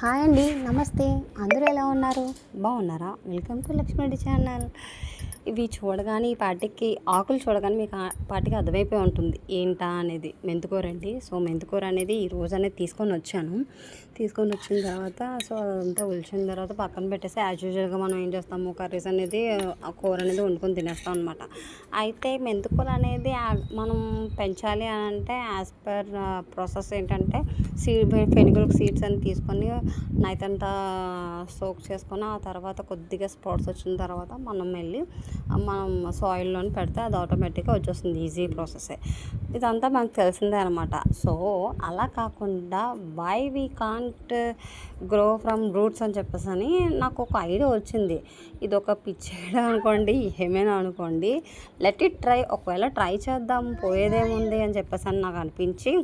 Hi అండి, నమస్తే. అందరూ ఎలా ఉన్నారు? బాగున్నారా? Welcome to Lakshmi channel. ఇవి చూడగానే ఈ పాటికి ఆకులు చూడగానే మీకు పాటికి అర్థమైపోయి ఉంటుంది ఏంటా అనేది. మెంతికూర అండి. సో మెంతికూర అనేది ఈ రోజు అనేది తీసుకొని వచ్చిన తర్వాత సో అదంతా ఒలిచిన తర్వాత పక్కన పెట్టేసి యాజ్ యూజువల్గా మనం ఏం చేస్తాము, కర్రీస్ అనేది ఆ కూర అనేది వండుకొని తినేస్తాం అనమాట. అయితే మెంతికూర అనేది మనం పెంచాలి అని అంటే యాజ్ పర్ ప్రాసెస్ ఏంటంటే ఫెనుగులకు సీడ్స్ అని తీసుకొని నైట్ అంతా సోక్ చేసుకొని ఆ తర్వాత కొద్దిగా స్పాట్స్ వచ్చిన తర్వాత మనం సాయిల్లోని పెడితే అది ఆటోమేటిక్గా వచ్చేస్తుంది. ఈజీ ప్రాసెసే. ఇదంతా మనకు తెలిసిందే అనమాట. సో అలా కాకుండా why we can't grow from roots అని చెప్పేసి అని నాకు ఒక ఐడియా వచ్చింది. ఇది ఒక పిచ్చేయడం అనుకోండి, ఏమైనా అనుకోండి, లెట్ ఇట్ ట్రై. ఒకవేళ ట్రై చేద్దాం, పోయేదేముంది అని చెప్పేసి అని నాకు అనిపించి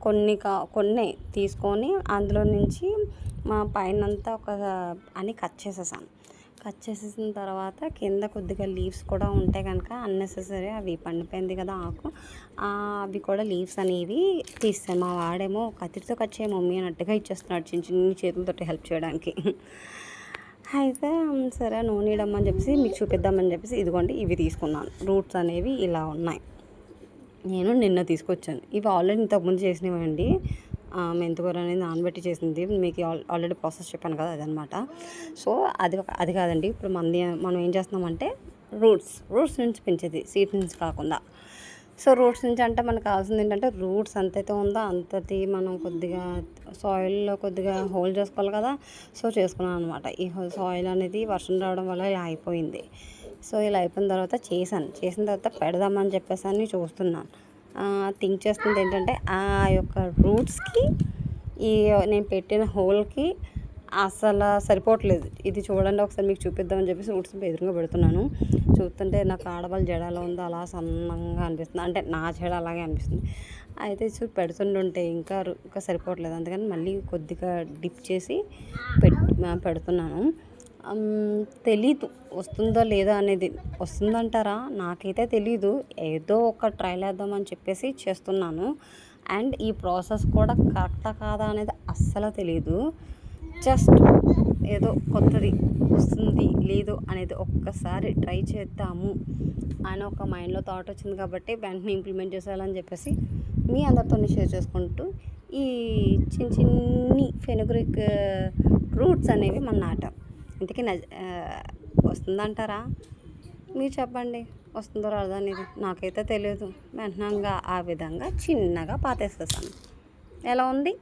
కొన్ని తీసుకొని అందులో నుంచి మా పైనంతా అని కట్ చేసేసిన తర్వాత కింద కొద్దిగా లీవ్స్ కూడా ఉంటే కనుక అన్నెసెసరీ అవి పండిపోయింది కదా ఆకు, అవి కూడా లీవ్స్ అనేవి తీస్తాను. మా వాడేమో కత్తిరితో కట్ చేయ మమ్మీ అన్నట్టుగా ఇచ్చేస్తున్నాడు చిన్న చిన్న చేతులతో హెల్ప్ చేయడానికి. అయితే సరే నూనెడమ్మని చెప్పేసి మీకు చూపిద్దామని చెప్పేసి ఇదిగోండి ఇవి తీసుకున్నాను. రూట్స్ అనేవి ఇలా ఉన్నాయి. నేను నిన్న తీసుకొచ్చాను. ఇవి ఆల్రెడీ ఇంతకుముందు చేసినవండి. మెంతికూర అనేది నానబెట్టి చేసింది. మీకు ఆల్రెడీ ప్రాసెస్ చెప్పాను కదా, అదనమాట. సో అది కాదండి. ఇప్పుడు మనం ఏం చేస్తున్నామంటే రూట్స్ నుంచి పెంచేది, సీడ్స్ నుంచి కాకుండా. సో రూట్స్ నుంచి అంటే మనకు కావాల్సింది ఏంటంటే రూట్స్ ఎంతైతే ఉందో అంతది మనం కొద్దిగా సాయిల్లో కొద్దిగా హోల్డ్ చేసుకోవాలి కదా. సో చేసుకున్నాను అనమాట. ఈ సాయిల్ అనేది వర్షం రావడం వల్ల ఇలా అయిపోయింది. సో ఇలా అయిపోయిన తర్వాత చేసిన తర్వాత పెడదామని చెప్పేసి అని చూస్తున్నాను. థింక్ చేస్తుంది ఏంటంటే ఆ యొక్క రూట్స్కి నేను పెట్టిన హోల్కి అసలు సరిపోవట్లేదు. ఇది చూడండి ఒకసారి మీకు చూపిద్దామని చెప్పేసి రూట్స్ ఎదురుగా పెడుతున్నాను. చూస్తుంటే నాకు ఆడవాళ్ళ జడ ఎలా ఉందో అలా సన్నంగా అనిపిస్తుంది, అంటే నా జడ అలాగే అనిపిస్తుంది. అయితే పెడుతుంటే ఇంకా సరిపోవట్లేదు. అందుకని మళ్ళీ కొద్దిగా డిప్ చేసి పెడుతున్నాను. తెలీదు వస్తుందో లేదో అనేది. వస్తుందంటారా? నాకైతే తెలీదు. ఏదో ఒక ట్రైల్ వేద్దామని చెప్పేసి చేస్తున్నాను. అండ్ ఈ ప్రాసెస్ కూడా కరెక్టా కాదా అనేది అస్సలు తెలీదు. జస్ట్ ఏదో కొత్తది వస్తుంది లేదు అనేది ఒక్కసారి ట్రై చేద్దాము అని ఒక మైండ్లో థాట్ వచ్చింది కాబట్టి వెంటనే ఇంప్లిమెంట్ చేసేయాలని చెప్పేసి మీ అందరితో షేర్ చేసుకుంటూ ఈ చిన్ని ఫెనుగ్రిక్ రూట్స్ అనేవి మన నాటాం. ఇంతకీ వస్తుందంటారా? మీరు చెప్పండి, వస్తుందో రాదా అనేది. నాకైతే తెలియదు. వెంటనే ఆ విధంగా చిన్నగా పాతేసేసాను. ఎలా ఉంది?